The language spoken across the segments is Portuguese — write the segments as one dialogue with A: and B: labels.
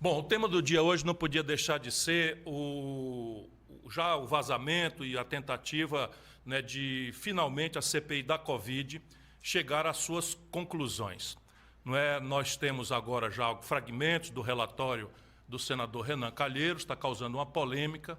A: Bom, o tema do dia hoje não podia deixar de ser já o vazamento e a tentativa, né, de, finalmente, a CPI da Covid chegar às suas conclusões. Não é? Nós temos agora já fragmentos do relatório do senador Renan Calheiros, está causando uma polêmica.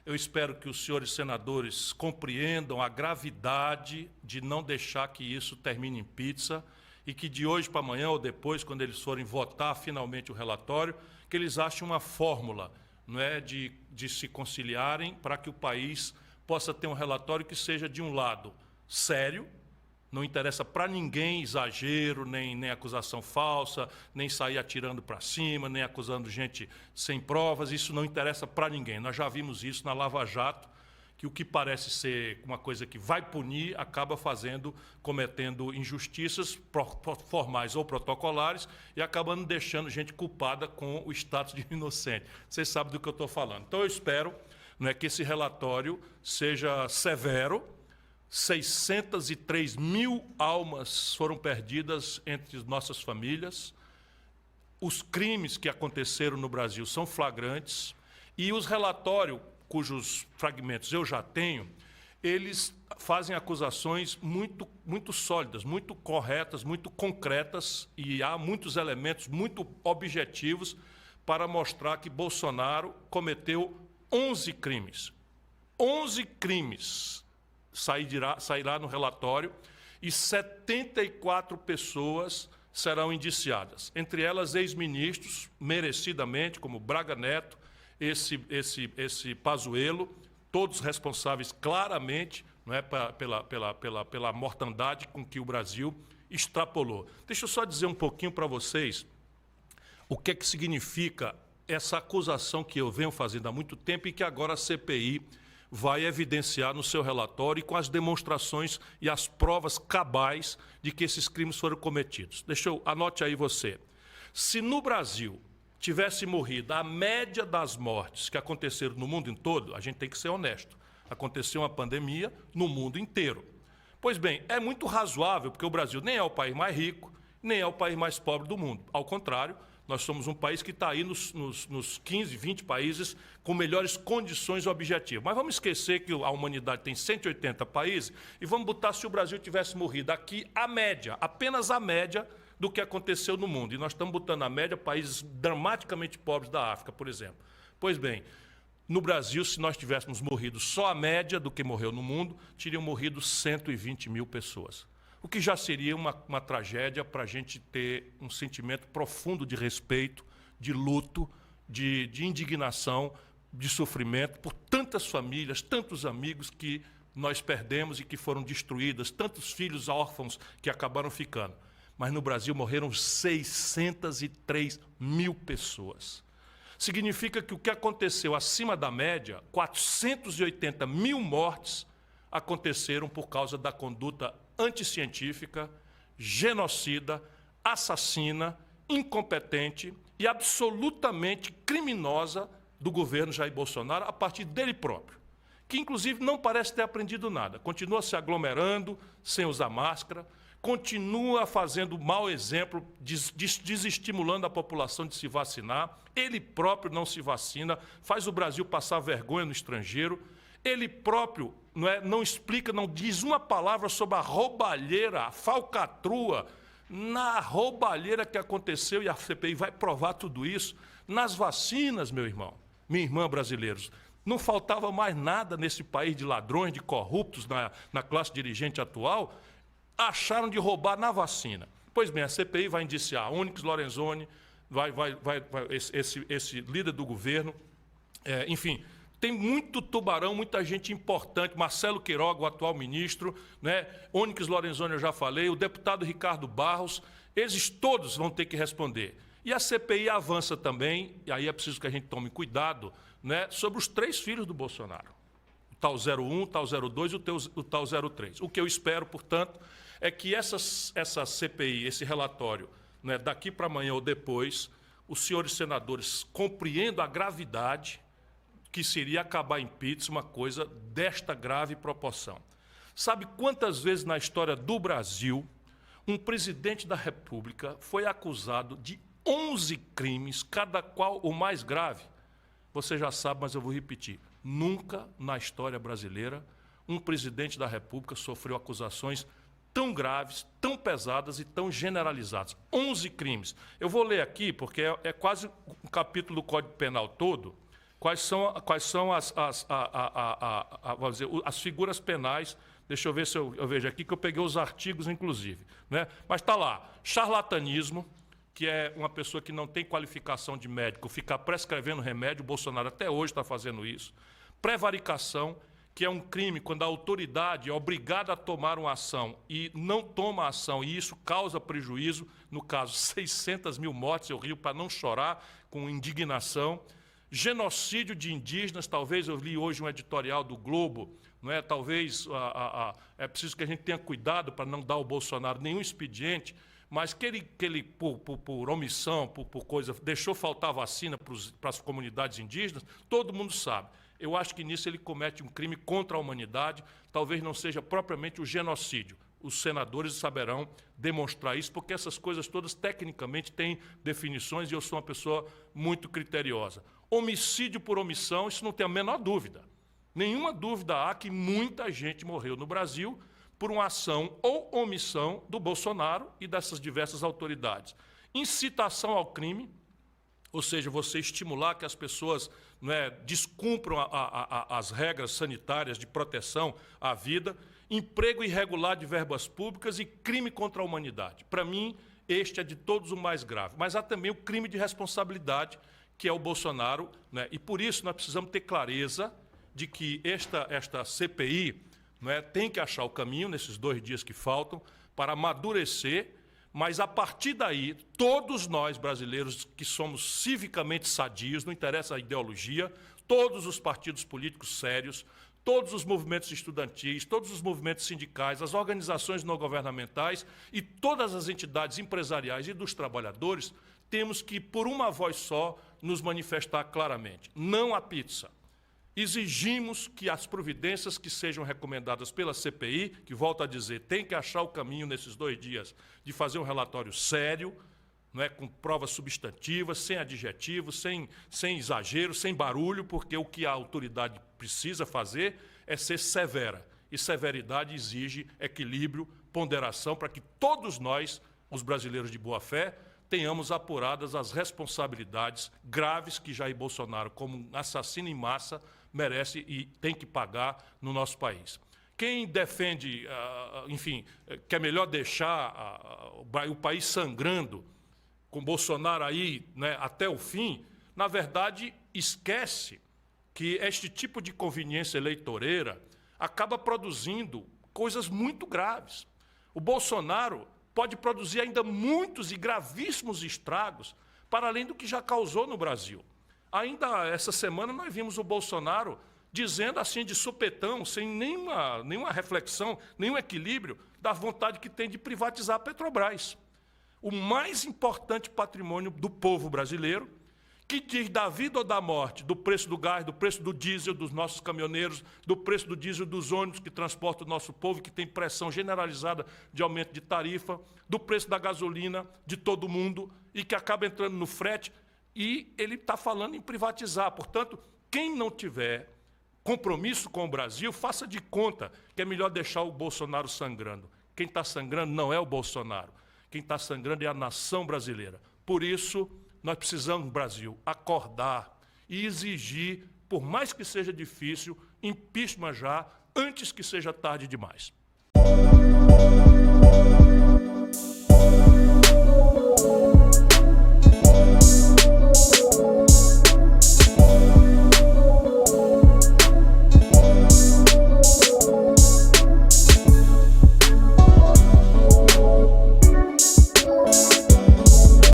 A: Eu espero que os senhores senadores compreendam a gravidade de não deixar que isso termine em pizza e que de hoje para amanhã ou depois, quando eles forem votar finalmente o relatório, que eles achem uma fórmula, não é, de se conciliarem para que o país possa ter um relatório que seja, de um lado, sério, não interessa para ninguém exagero, nem acusação falsa, nem sair atirando para cima, nem acusando gente sem provas, isso não interessa para ninguém. Nós já vimos isso na Lava Jato, que o que parece ser uma coisa que vai punir, acaba cometendo injustiças formais ou protocolares e acabando deixando gente culpada com o status de inocente. Vocês sabem do que eu estou falando. Então, eu espero, não é, que esse relatório seja severo. 603 mil almas foram perdidas entre nossas famílias. Os crimes que aconteceram no Brasil são flagrantes e os relatórios, cujos fragmentos eu já tenho, eles fazem acusações muito sólidas, muito corretas, muito concretas, e há muitos elementos muito objetivos para mostrar que Bolsonaro cometeu 11 crimes. 11 crimes sairá no relatório e 74 pessoas serão indiciadas, entre elas ex-ministros, merecidamente, como Braga Neto, esse Pazuello, todos responsáveis claramente, não é, pela mortandade com que o Brasil extrapolou. Deixa eu só dizer um pouquinho para vocês o que é que significa essa acusação que eu venho fazendo há muito tempo e que agora a CPI vai evidenciar no seu relatório e com as demonstrações e as provas cabais de que esses crimes foram cometidos. Anote aí você. Se no Brasil tivesse morrido a média das mortes que aconteceram no mundo todo, a gente tem que ser honesto, aconteceu uma pandemia no mundo inteiro. Pois bem, é muito razoável, porque o Brasil nem é o país mais rico, nem é o país mais pobre do mundo. Ao contrário, nós somos um país que está aí nos 15, 20 países com melhores condições objetivas. Mas vamos esquecer que a humanidade tem 180 países e vamos botar se o Brasil tivesse morrido aqui a média, apenas a média do que aconteceu no mundo. E nós estamos botando a média países dramaticamente pobres da África, por exemplo. Pois bem, no Brasil, se nós tivéssemos morrido só a média do que morreu no mundo, teriam morrido 120 mil pessoas. O que já seria uma tragédia para a gente ter um sentimento profundo de respeito, de luto, de indignação, de sofrimento por tantas famílias, tantos amigos que nós perdemos e que foram destruídas, tantos filhos órfãos que acabaram ficando. Mas no Brasil morreram 603 mil pessoas. Significa que o que aconteceu acima da média, 480 mil mortes, aconteceram por causa da conduta anticientífica, genocida, assassina, incompetente e absolutamente criminosa do governo Jair Bolsonaro a partir dele próprio, que inclusive não parece ter aprendido nada, continua se aglomerando sem usar máscara, continua fazendo mau exemplo, desestimulando a população de se vacinar, ele próprio não se vacina, faz o Brasil passar vergonha no estrangeiro, ele próprio não explica, não diz uma palavra sobre a roubalheira, a falcatrua, na roubalheira que aconteceu, e a CPI vai provar tudo isso, nas vacinas, meu irmão, minha irmã, brasileiros. Não faltava mais nada nesse país de ladrões, de corruptos na classe dirigente atual, acharam de roubar na vacina. Pois bem, a CPI vai indiciar Onyx Lorenzoni, esse líder do governo, enfim, tem muito tubarão, muita gente importante, Marcelo Queiroga, o atual ministro, né? Onyx Lorenzoni, eu já falei, o deputado Ricardo Barros, eles todos vão ter que responder. E a CPI avança também, e aí é preciso que a gente tome cuidado, né, sobre os 3 filhos do Bolsonaro. O tal 01, o tal 02 e o tal 03. O que eu espero, portanto, é que essa CPI, esse relatório, né, daqui para amanhã ou depois, os senhores senadores compreendam a gravidade que seria acabar em pizza uma coisa desta grave proporção. Sabe quantas vezes na história do Brasil um presidente da República foi acusado de 11 crimes, cada qual o mais grave. Você já sabe, mas eu vou repetir. Nunca na história brasileira um presidente da República sofreu acusações tão graves, tão pesadas e tão generalizadas. 11 crimes. Eu vou ler aqui, porque é quase um capítulo do Código Penal todo, quais são vamos dizer, as figuras penais. Deixa eu ver se eu vejo aqui, que eu peguei os artigos, inclusive, né? Mas está lá, charlatanismo, que é uma pessoa que não tem qualificação de médico, ficar prescrevendo remédio, o Bolsonaro até hoje está fazendo isso. Prevaricação, que é um crime quando a autoridade é obrigada a tomar uma ação e não toma ação, e isso causa prejuízo, no caso, 600 mil mortes, eu rio para não chorar, com indignação. Genocídio de indígenas, talvez eu li hoje um editorial do Globo, não é? Talvez é preciso que a gente tenha cuidado para não dar ao Bolsonaro nenhum expediente, mas que ele por omissão, por coisa, deixou faltar vacina para as comunidades indígenas, todo mundo sabe. Eu acho que nisso ele comete um crime contra a humanidade, talvez não seja propriamente o genocídio. Os senadores saberão demonstrar isso, porque essas coisas todas, tecnicamente, têm definições e eu sou uma pessoa muito criteriosa. Homicídio por omissão, isso não tem a menor dúvida. Nenhuma dúvida há que muita gente morreu no Brasil por uma ação ou omissão do Bolsonaro e dessas diversas autoridades. Incitação ao crime, ou seja, você estimular que as pessoas, não é, descumpram as regras sanitárias de proteção à vida, emprego irregular de verbas públicas e crime contra a humanidade. Para mim, este é de todos o mais grave. Mas há também o crime de responsabilidade, que é o Bolsonaro, né? E por isso nós precisamos ter clareza de que esta CPI, não é, tem que achar o caminho, nesses 2 dias que faltam, para amadurecer. Mas, a partir daí, todos nós, brasileiros, que somos civicamente sadios, não interessa a ideologia, todos os partidos políticos sérios, todos os movimentos estudantis, todos os movimentos sindicais, as organizações não governamentais e todas as entidades empresariais e dos trabalhadores, temos que, por uma voz só, nos manifestar claramente. Não à pizza. Exigimos que as providências que sejam recomendadas pela CPI, que, volto a dizer, tem que achar o caminho nesses 2 dias de fazer um relatório sério, não é, com provas substantivas, sem adjetivos, sem exagero, sem barulho, porque o que a autoridade precisa fazer é ser severa. E severidade exige equilíbrio, ponderação, para que todos nós, os brasileiros de boa-fé, tenhamos apuradas as responsabilidades graves que Jair Bolsonaro, como um assassino em massa, merece e tem que pagar no nosso país. Quem defende, enfim, que é melhor deixar o país sangrando, com Bolsonaro aí, né, até o fim, na verdade, esquece que este tipo de conveniência eleitoreira acaba produzindo coisas muito graves. O Bolsonaro pode produzir ainda muitos e gravíssimos estragos para além do que já causou no Brasil. Ainda essa semana nós vimos o Bolsonaro dizendo assim de supetão, sem nenhuma reflexão, nenhum equilíbrio, da vontade que tem de privatizar a Petrobras. O mais importante patrimônio do povo brasileiro, que diz da vida ou da morte, do preço do gás, do preço do diesel dos nossos caminhoneiros, do preço do diesel dos ônibus que transportam o nosso povo, que tem pressão generalizada de aumento de tarifa, do preço da gasolina de todo mundo e que acaba entrando no frete, e ele está falando em privatizar. Portanto, quem não tiver compromisso com o Brasil, faça de conta que é melhor deixar o Bolsonaro sangrando. Quem está sangrando não é o Bolsonaro. Quem está sangrando é a nação brasileira. Por isso, nós precisamos, Brasil, acordar e exigir, por mais que seja difícil, impeachment já, antes que seja tarde demais.